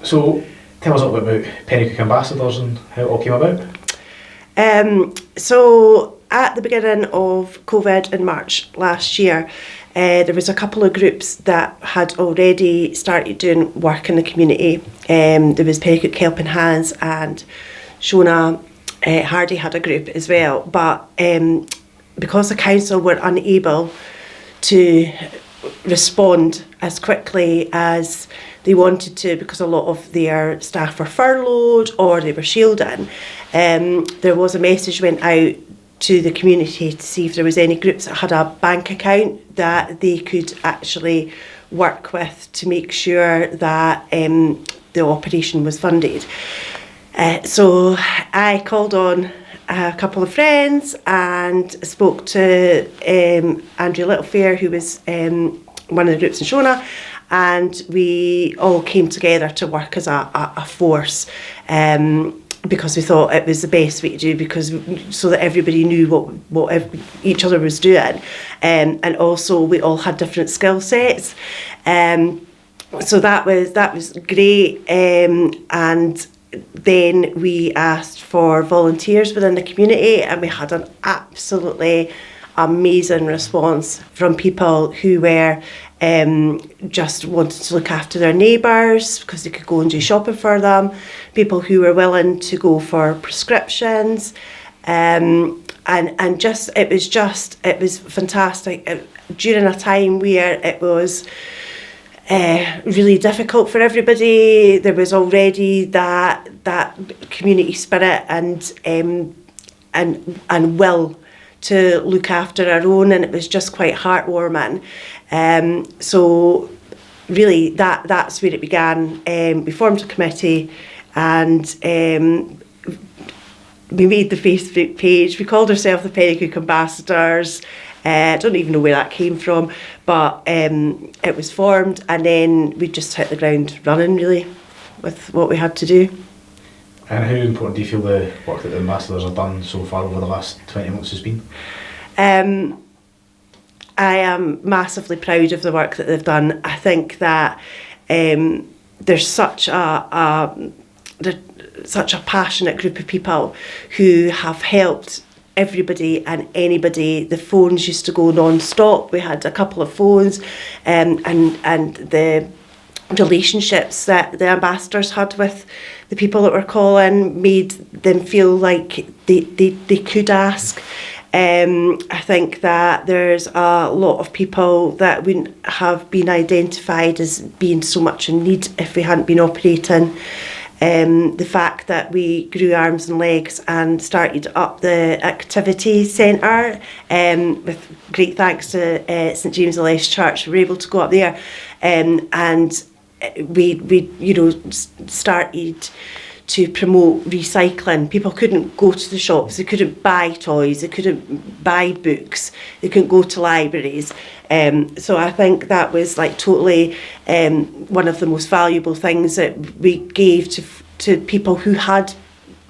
So tell us a little bit about Penicuik Ambassadors and how it all came about. So at the beginning of COVID in March last year, there was a couple of groups that had already started doing work in the community. There was Penicuik Helping Hands, and Shona Hardy had a group as well. But because the council were unable to respond as quickly as they wanted to, because a lot of their staff were furloughed or they were shielding, there was a message went out to the community to see if there was any groups that had a bank account that they could actually work with to make sure that the operation was funded. So I called on a couple of friends and spoke to Andrew Littlefair, who was one of the groups in Shona, and we all came together to work as a force, because we thought it was the best way to do, so that everybody knew what each other was doing, and also we all had different skill sets. So that was great, and then we asked for volunteers within the community, and we had an absolutely amazing response from people who were just wanted to look after their neighbours because they could go and do shopping for them, people who were willing to go for prescriptions, and just it was fantastic during a time where it was really difficult for everybody. There was already that community spirit and will to look after our own, and it was just quite heartwarming. So really that's where it began. We formed a committee, and we made the Facebook page. We called ourselves the Penicuik Ambassadors. I don't even know where that came from, but it was formed, and then we just hit the ground running really with what we had to do. And how important do you feel the work that the ambassadors have done so far over the last 20 months has been? I am massively proud of the work that they've done. I think that there's such a passionate group of people who have helped everybody and anybody. The phones used to go non-stop. We had a couple of phones, and the relationships that the ambassadors had with the people that were calling made them feel like they could ask. I think that there's a lot of people that wouldn't have been identified as being so much in need if we hadn't been operating. The fact that we grew arms and legs and started up the activity centre, with great thanks to St James the Less Church, we were able to go up there, and we started to promote recycling. People couldn't go to the shops, they couldn't buy toys, they couldn't buy books, they couldn't go to libraries. So I think that was like totally one of the most valuable things that we gave to people who had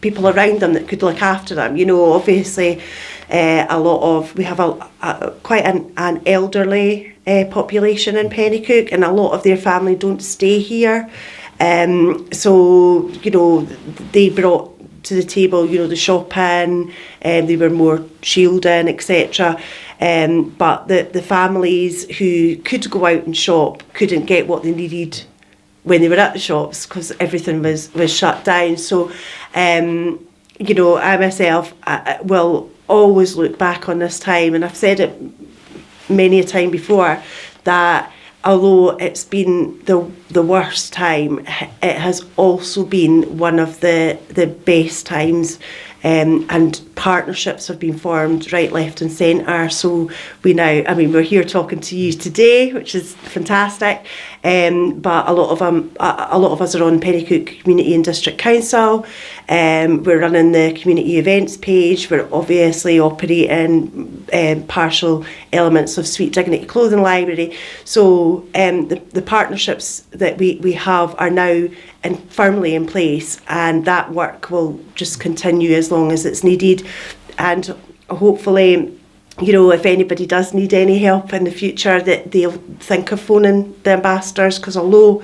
people around them that could look after them. You know, obviously we have quite an elderly population in Penicuik, and a lot of their family don't stay here. So, you know, they brought to the table, you know, the shopping, they were more shielding, etc. But the families who could go out and shop couldn't get what they needed when they were at the shops because everything was shut down. So, you know, I myself will always look back on this time, and I've said it many a time before, that although it's been the worst time, it has also been one of the best times, and partnerships have been formed right, left and centre. So we're here talking to you today, which is fantastic, but a lot of us are on Penicuik Community and District Council. We're running the community events page. We're obviously operating partial elements of Sweet Dignity Clothing Library. So the partnerships that we have are now firmly in place, and that work will just continue as long as it's needed. And hopefully, you know, if anybody does need any help in the future, that they'll think of phoning the ambassadors, because although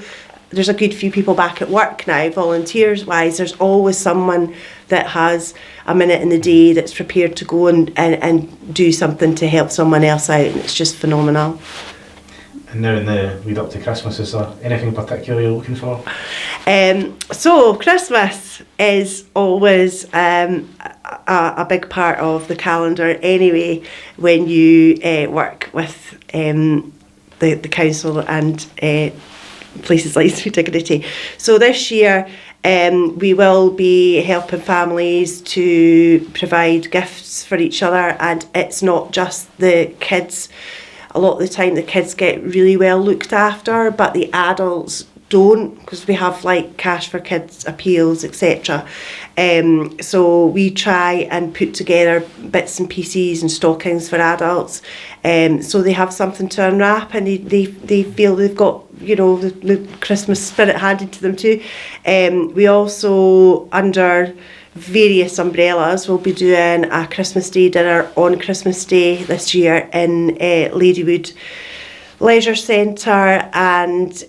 there's a good few people back at work now, volunteers wise. There's always someone that has a minute in the day that's prepared to go and do something to help someone else out, and it's just phenomenal. And now in the lead up to Christmas, is there anything particular you're looking for? So Christmas is always a big part of the calendar anyway, when you work with the council and places like Street Dignity. So this year we will be helping families to provide gifts for each other, and it's not just the kids. A lot of the time the kids get really well looked after, but the adults don't, because we have like cash for kids appeals, etc. So we try and put together bits and pieces and stockings for adults, so they have something to unwrap, and they feel they've got, you know, the Christmas spirit handed to them too. We also, under various umbrellas, will be doing a Christmas Day dinner on Christmas Day this year in Ladywood Leisure Centre, and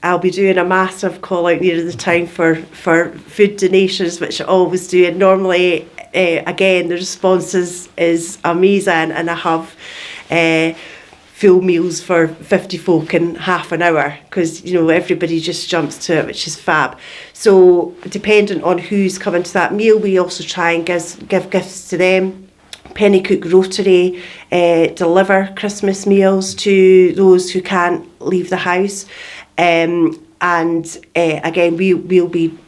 I'll be doing a massive call out near the town for food donations, which I always do, and normally again the response is amazing, and I have full meals for 50 folk in half an hour, because, you know, everybody just jumps to it, which is fab. So depending on who's coming to that meal, we also try and give gifts to them. Penicuik Rotary deliver Christmas meals to those who can't leave the house, and again we'll be,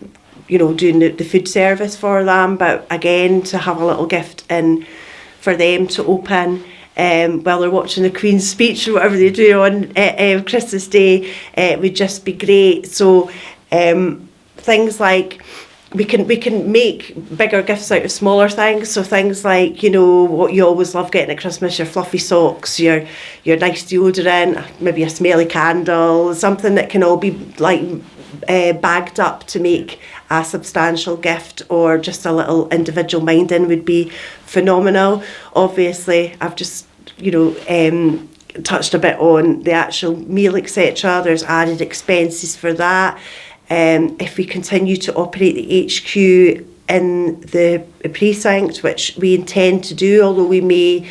you know, doing the food service for them, but again to have a little gift in for them to open while they're watching the Queen's speech or whatever they do on Christmas Day, would just be great. So things like we can make bigger gifts out of smaller things. So things like, you know, what you always love getting at Christmas, your fluffy socks, your nice deodorant, maybe a smelly candle, something that can all be like bagged up to make a substantial gift, or just a little individual minding would be phenomenal. Obviously, I've just, you know, touched a bit on the actual meal, etc. There's added expenses for that. If we continue to operate the HQ in the precinct, which we intend to do, although we may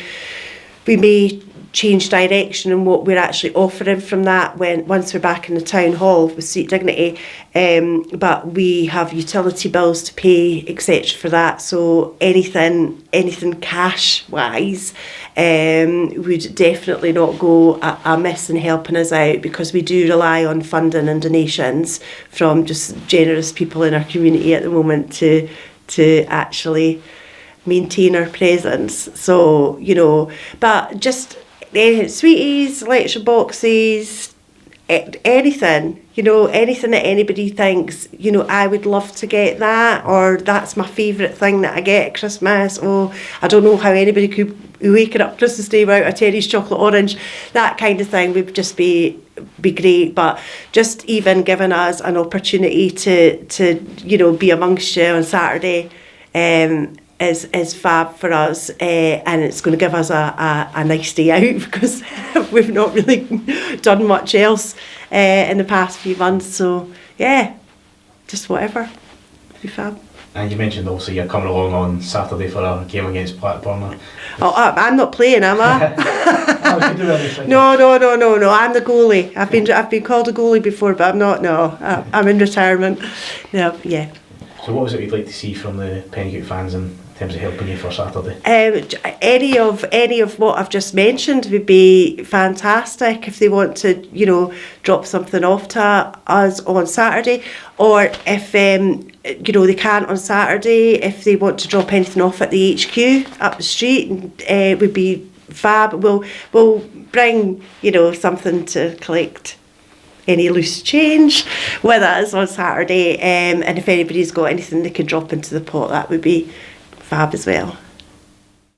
change direction in what we're actually offering from that once we're back in the town hall with Street Dignity, but we have utility bills to pay, etc. for that. So anything cash wise would definitely not go amiss in helping us out, because we do rely on funding and donations from just generous people in our community at the moment to actually maintain our presence. So, you know, but just sweeties, lecture boxes, anything, you know, anything that anybody thinks, you know, I would love to get that, or that's my favourite thing that I get at Christmas. Oh, I don't know how anybody could wake up Christmas Day without a Terry's chocolate orange. That kind of thing would just be great. But just even giving us an opportunity to you know, be amongst you on Saturday is fab for us, and it's going to give us a nice day out, because we've not really done much else in the past few months. So yeah, just whatever, be fab. And you mentioned also you're coming along on Saturday for a game against Blackburn. Oh, I'm not playing, am I? No. I'm the goalie. I've been called a goalie before, but I'm not. No, I'm in retirement. No, yeah. So what was it you'd like to see from the Penicuik fans in terms of helping you for Saturday? Any of what I've just mentioned would be fantastic. If they want to, you know, drop something off to us on Saturday, or if you know, they can't on Saturday, if they want to drop anything off at the HQ up the street, would be fab. We'll bring, you know, something to collect any loose change with us on Saturday, and if anybody's got anything they can drop into the pot, that would be fab as well.